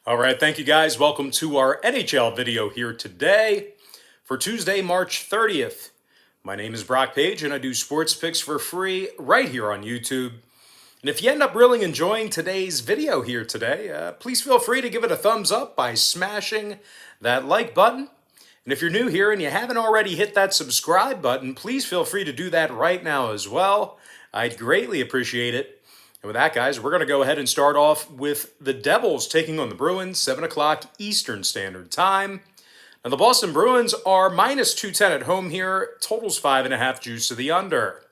All right, thank you guys. Welcome to our NHL video here today for Tuesday, March 30th. My name is Brock Page and I do sports picks for free right here on YouTube. And if you end up really enjoying today's video here today, please feel free to give it a thumbs up by smashing that like button. And if you're new here and you haven't already hit that subscribe button, please feel free to do that right now as well. I'd greatly appreciate it. And with that, guys, we're going to go ahead and start off with the Devils taking on the Bruins, 7 o'clock Eastern Standard Time. Now, the Boston Bruins are minus 210 at home here. Totals 5.5 juice to the under.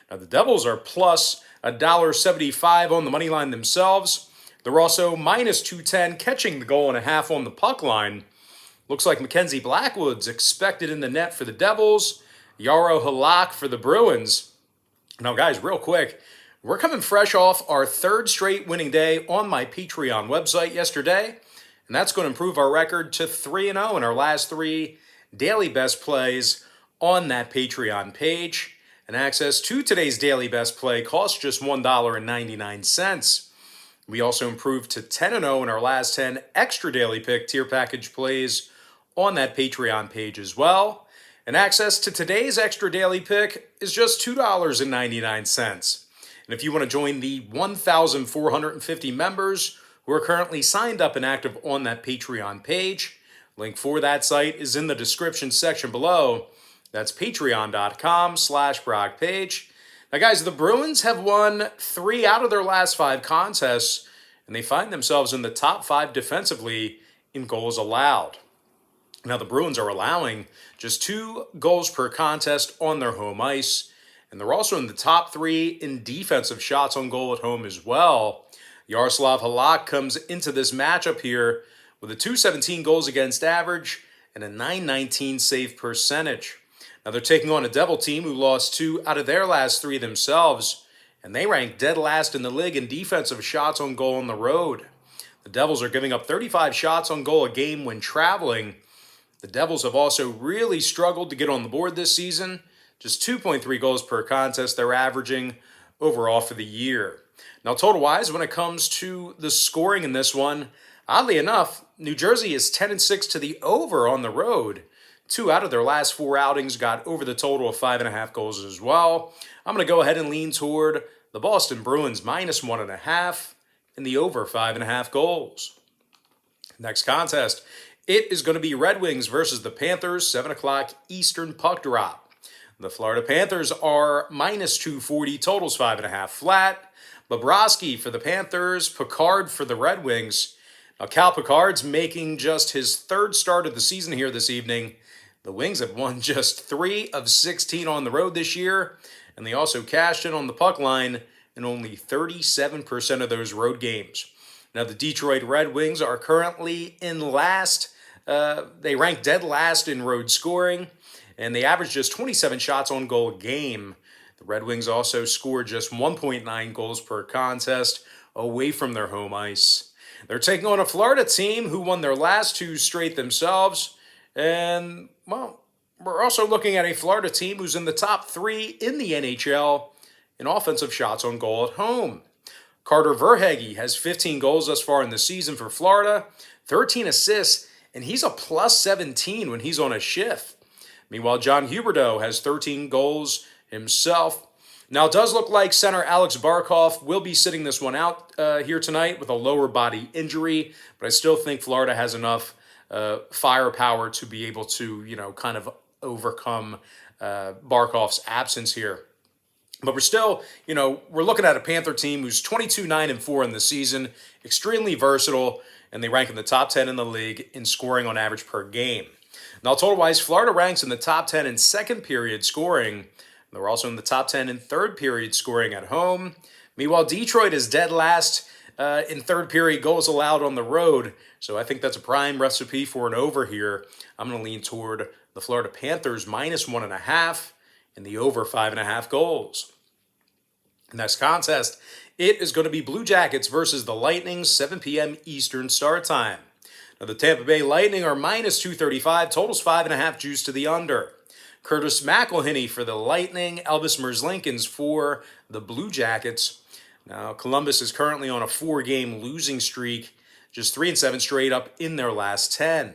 Now, the Devils are plus $1.75 on the money line themselves. They're also minus 210, catching the goal and a half on the puck line. Looks like Mackenzie Blackwood's expected in the net for the Devils. Jaro Halak for the Bruins. Now, guys, real quick, we're coming fresh off our third straight winning day on my Patreon website yesterday, and that's going to improve our record to 3-0 in our last three daily best plays on that Patreon page. And access to today's daily best play costs just $1.99. We also improved to 10-0 in our last 10 extra daily pick tier package plays on that Patreon page as well. And access to today's extra daily pick is just $2.99. And if you want to join the 1,450 members who are currently signed up and active on that Patreon page, link for that site is in the description section below. That's patreon.com/BrockPage. Now, guys, the Bruins have won 3 out of their last 5 contests, and they find themselves in the top 5 defensively in goals allowed. Now, the Bruins are allowing just 2 goals per contest on their home ice, and they're also in the top 3 in defensive shots on goal at home as well. Jaroslav Halak comes into this matchup here with a .217 goals against average and a .919 save percentage. Now, they're taking on a Devil team who lost 2 out of their last 3 themselves, and they rank dead last in the league in defensive shots on goal on the road. The Devils are giving up 35 shots on goal a game when traveling. The Devils have also really struggled to get on the board this season. Just 2.3 goals per contest they're averaging overall for the year. Now, total-wise, when it comes to the scoring in this one, oddly enough, New Jersey is 10-6 to the over on the road. 2 out of their last 4 outings got over the total of 5.5 goals as well. I'm going to go ahead and lean toward the Boston Bruins minus 1.5 and the over 5.5 goals. Next contest, it is going to be Red Wings versus the Panthers, 7 o'clock Eastern puck drop. The Florida Panthers are minus 240, totals 5.5 flat. Bobrovsky for the Panthers, Picard for the Red Wings. Now, Cal Picard's making just his 3rd start of the season here this evening. The Wings have won just 3 of 16 on the road this year, and they also cashed in on the puck line in only 37% of those road games. Now, the Detroit Red Wings are currently in last. They rank dead last in road scoring, and they average just 27 shots on goal a game. The Red Wings also score just 1.9 goals per contest away from their home ice. They're taking on a Florida team who won their last 2 straight themselves. And, well, we're also looking at a Florida team who's in the top 3 in the NHL in offensive shots on goal at home. Carter Verhaeghe has 15 goals thus far in the season for Florida, 13 assists, and he's a plus 17 when he's on a shift. Meanwhile, John Huberdeau has 13 goals himself. Now, it does look like center Alex Barkov will be sitting this one out here tonight with a lower body injury, but I still think Florida has enough firepower to be able to, kind of overcome Barkov's absence here. But we're still, we're looking at a Panther team who's 22-9-4 in the season, extremely versatile, and they rank in the top 10 in the league in scoring on average per game. Now, total-wise, Florida ranks in the top 10 in second period scoring. They're also in the top 10 in third period scoring at home. Meanwhile, Detroit is dead last in third period goals allowed on the road. So I think that's a prime recipe for an over here. I'm going to lean toward the Florida Panthers minus 1.5 and the over 5.5 goals. Next contest, it is going to be Blue Jackets versus the Lightning, 7 p.m. Eastern start time. Now, the Tampa Bay Lightning are minus 235, totals 5.5 juice to the under. Curtis McElhinney for the Lightning, Elvis Merzlikins for the Blue Jackets. Now, Columbus is currently on a 4-game losing streak. just 3-7 straight up in their last 10.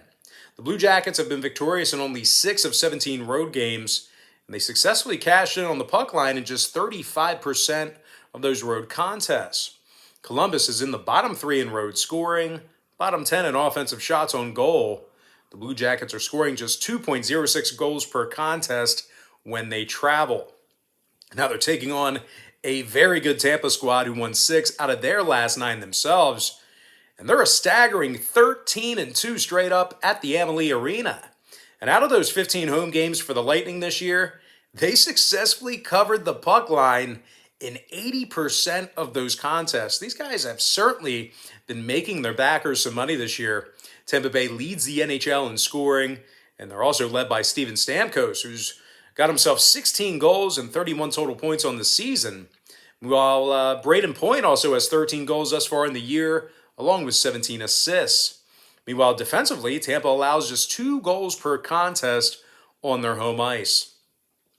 The Blue Jackets have been victorious in only 6 of 17 road games, and they successfully cashed in on the puck line in just 35% of those road contests. Columbus is in the bottom 3 in road scoring, bottom 10 in offensive shots on goal. The Blue Jackets are scoring just 2.06 goals per contest when they travel. Now they're taking on a very good Tampa squad who won 6 out of their last 9 themselves. And they're a staggering 13-2 straight up at the Amalie Arena. And out of those 15 home games for the Lightning this year, they successfully covered the puck line in 80% of those contests. These guys have certainly been making their backers some money this year. Tampa Bay leads the NHL in scoring, and they're also led by Steven Stamkos, who's got himself 16 goals and 31 total points on the season, while Braden Point also has 13 goals thus far in the year, along with 17 assists. Meanwhile, defensively, Tampa allows just 2 goals per contest on their home ice.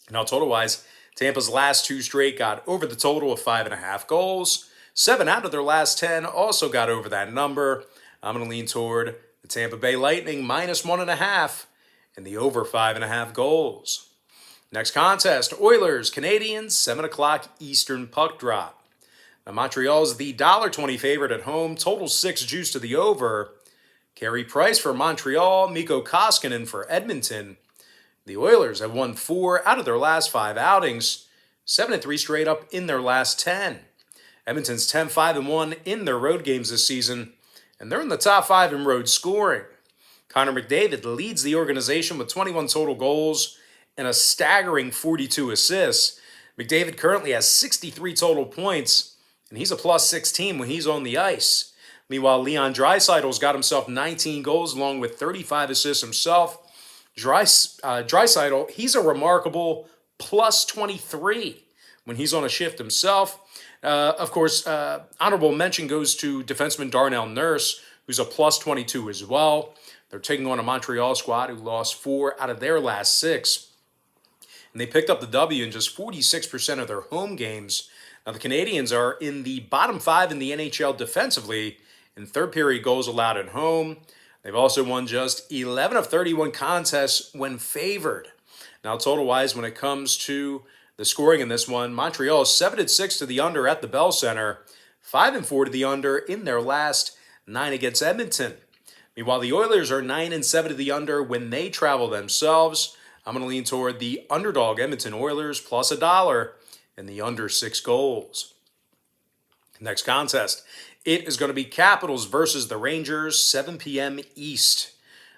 Now, total-wise, Tampa's last 2 straight got over the total of 5.5 goals. 7 out of their last 10 also got over that number. I'm going to lean toward the Tampa Bay Lightning minus 1.5 and the over 5.5 goals. Next contest, Oilers, Canadiens, 7 o'clock Eastern puck drop. Now, Montreal's the $1.20 favorite at home, total 6 juice to the over. Carey Price for Montreal, Mikko Koskinen for Edmonton. The Oilers have won 4 out of their last 5 outings, 7-3 straight up in their last 10. Edmonton's 10-5-1 in their road games this season, and they're in the top 5 in road scoring. Connor McDavid leads the organization with 21 total goals and a staggering 42 assists. McDavid currently has 63 total points, and he's a plus 16 when he's on the ice. Meanwhile, Leon Draisaitl's got himself 19 goals along with 35 assists himself. Draisaitl, he's a remarkable plus 23 when he's on a shift himself. Of course, honorable mention goes to defenseman Darnell Nurse, who's a plus 22 as well. They're taking on a Montreal squad who lost 4 out of their last 6. And they picked up the W in just 46% of their home games. Now, the Canadiens are in the bottom 5 in the NHL defensively in third-period goals allowed at home. They've also won just 11 of 31 contests when favored. Now, total-wise, when it comes to the scoring in this one, Montreal is 7-6 to the under at the Bell Center, 5-4 to the under in their last 9 against Edmonton. Meanwhile, the Oilers are 9-7 to the under when they travel themselves. I'm going to lean toward the underdog Edmonton Oilers plus $1 and the under 6 goals. Next contest, it is going to be Capitals versus the Rangers, 7 p.m. East.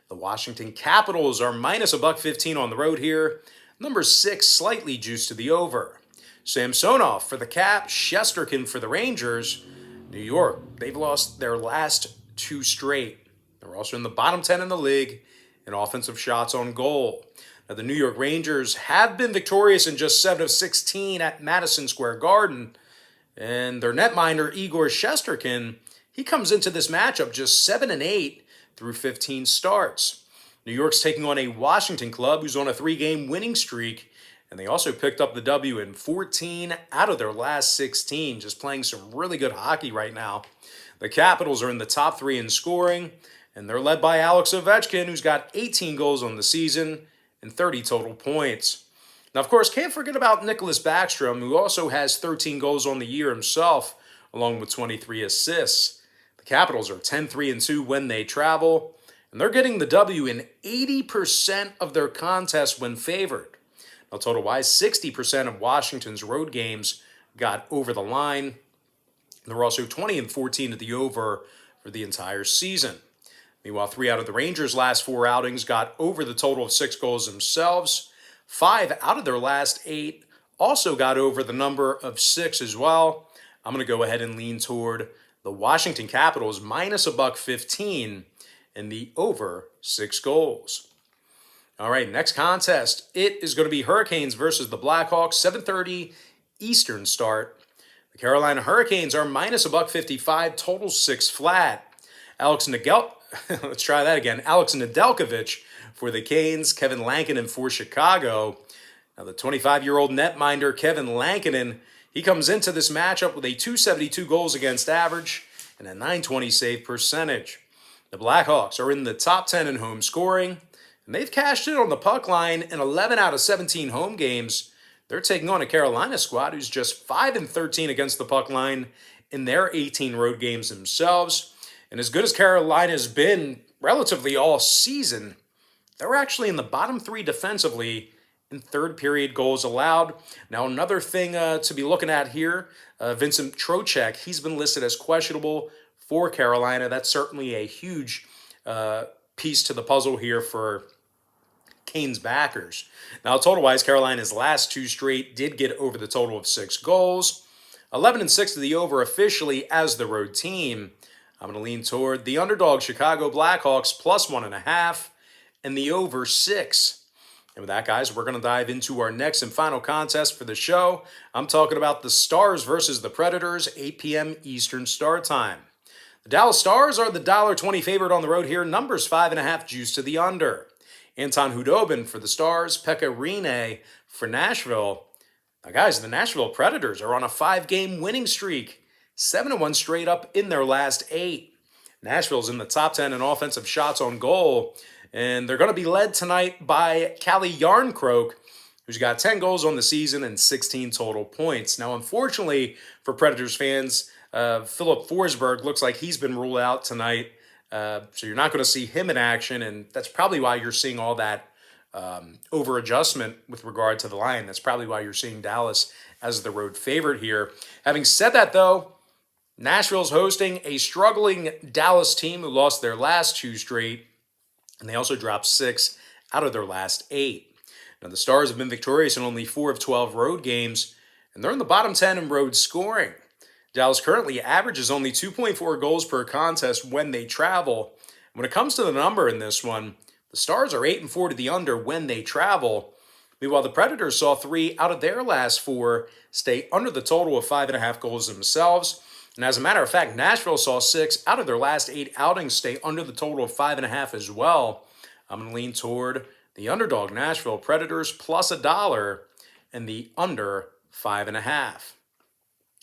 The Washington Capitals are minus $1.15 on the road here. Number 6 slightly juiced to the over. Samsonov for the Caps, Shesterkin for the Rangers. New York, they've lost their last 2 straight. They're also in the bottom 10 in the league in offensive shots on goal. Now, the New York Rangers have been victorious in just 7 of 16 at Madison Square Garden. And their netminder, Igor Shesterkin, he comes into this matchup just 7-8 through 15 starts. New York's taking on a Washington club who's on a 3-game winning streak, and they also picked up the W in 14 out of their last 16, just playing some really good hockey right now. The Capitals are in the top 3 in scoring, and they're led by Alex Ovechkin, who's got 18 goals on the season and 30 total points. Now, of course, can't forget about Nicholas Backstrom, who also has 13 goals on the year himself, along with 23 assists. The Capitals are 10-3-2 when they travel, and they're getting the W in 80% of their contests when favored. Now, total-wise, 60% of Washington's road games got over the line. They're also 20-14 at the over for the entire season. Meanwhile, 3 out of the Rangers' last 4 outings got over the total of 6 goals themselves. 5 out of their last 8 also got over the number of 6 as well. I'm going to go ahead and lean toward the Washington Capitals minus $1.15 and the over 6 goals. All right, next contest. It is going to be Hurricanes versus the Blackhawks, 7:30 Eastern start. The Carolina Hurricanes are minus $1.55, total 6 flat. Alex Nedeljkovic for the Canes, Kevin Lankinen for Chicago. Now, the 25-year-old netminder Kevin Lankinen, he comes into this matchup with a .272 goals against average and a .920 save percentage. The Blackhawks are in the top 10 in home scoring, and they've cashed in on the puck line in 11 out of 17 home games. They're taking on a Carolina squad who's just 5-13 against the puck line in their 18 road games themselves. And as good as Carolina's been relatively all season, they're actually in the bottom three defensively in third period goals allowed. Now, another thing to be looking at here, Vincent Trocheck, he's been listed as questionable for Carolina. That's certainly a huge piece to the puzzle here for Canes backers. Now, total-wise, Carolina's last two straight did get over the total of 6 goals. 11-6 to the over officially as the road team. I'm going to lean toward the underdog Chicago Blackhawks plus 1.5 and the over 6. And with that, guys, we're going to dive into our next and final contest for the show. I'm talking about the Stars versus the Predators, 8 p.m. Eastern Star Time. The Dallas Stars are the $1.20 favorite on the road here. Numbers 5.5 juice to the under. Anton Hudobin for the Stars, Pekka Rinne for Nashville. Now, guys, the Nashville Predators are on a 5-game winning streak, 7-1 straight up in their last 8. Nashville's in the top 10 in offensive shots on goal, and they're going to be led tonight by Calle Jarnkrok, who's got 10 goals on the season and 16 total points. Now, unfortunately for Predators fans, Philip Forsberg looks like he's been ruled out tonight. So you're not going to see him in action, and that's probably why you're seeing all that over-adjustment with regard to the line. That's probably why you're seeing Dallas as the road favorite here. Having said that, though, Nashville's hosting a struggling Dallas team who lost their last 2 straight, and they also dropped 6 out of their last 8. Now, the Stars have been victorious in only 4 of 12 road games, and they're in the bottom 10 in road scoring. Dallas currently averages only 2.4 goals per contest when they travel. When it comes to the number in this one, the Stars are 8-4 to the under when they travel. Meanwhile, the Predators saw 3 out of their last 4 stay under the total of 5.5 goals themselves. And as a matter of fact, Nashville saw 6 out of their last 8 outings stay under the total of 5.5 as well. I'm going to lean toward the underdog Nashville Predators plus $1 and the under 5.5.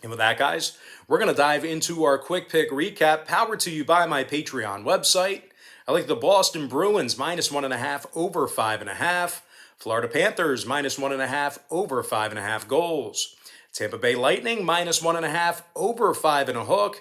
And with that, guys, we're going to dive into our quick pick recap, powered to you by my Patreon website. I like the Boston Bruins minus 1.5 over 5.5. Florida Panthers minus 1.5 over 5.5 goals. Tampa Bay Lightning minus 1.5 over 5.5.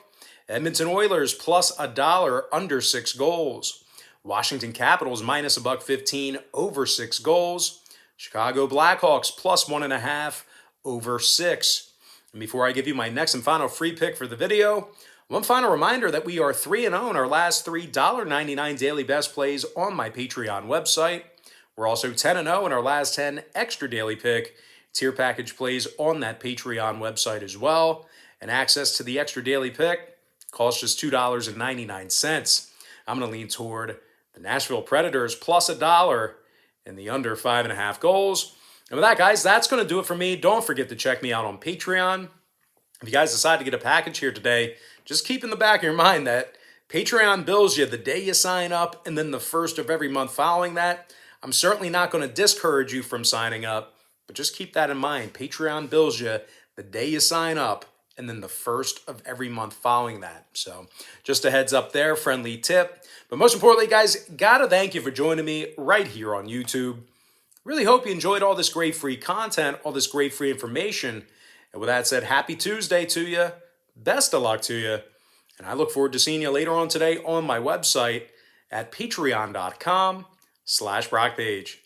Edmonton Oilers plus $1 under 6 goals. Washington Capitals minus $1.15 over 6 goals. Chicago Blackhawks plus 1.5 over 6. And before I give you my next and final free pick for the video, one final reminder that we are 3-0 in our last 3 $1.99 daily best plays on my Patreon website. We're also 10-0 in our last 10 extra daily pick tier package plays on that Patreon website as well. And access to the extra daily pick costs just $2.99. I'm going to lean toward the Nashville Predators plus $1 and the under 5.5 goals. And with that, guys, that's going to do it for me. Don't forget to check me out on Patreon. If you guys decide to get a package here today, just keep in the back of your mind that Patreon bills you the day you sign up and then the first of every month following that. I'm certainly not going to discourage you from signing up, but just keep that in mind. Patreon bills you the day you sign up and then the first of every month following that. So just a heads up there, friendly tip. But most importantly, guys, gotta thank you for joining me right here on YouTube. Really hope you enjoyed all this great free content, all this great free information. And with that said, happy Tuesday to you. Best of luck to you. And I look forward to seeing you later on today on my website at patreon.com/BrockPage.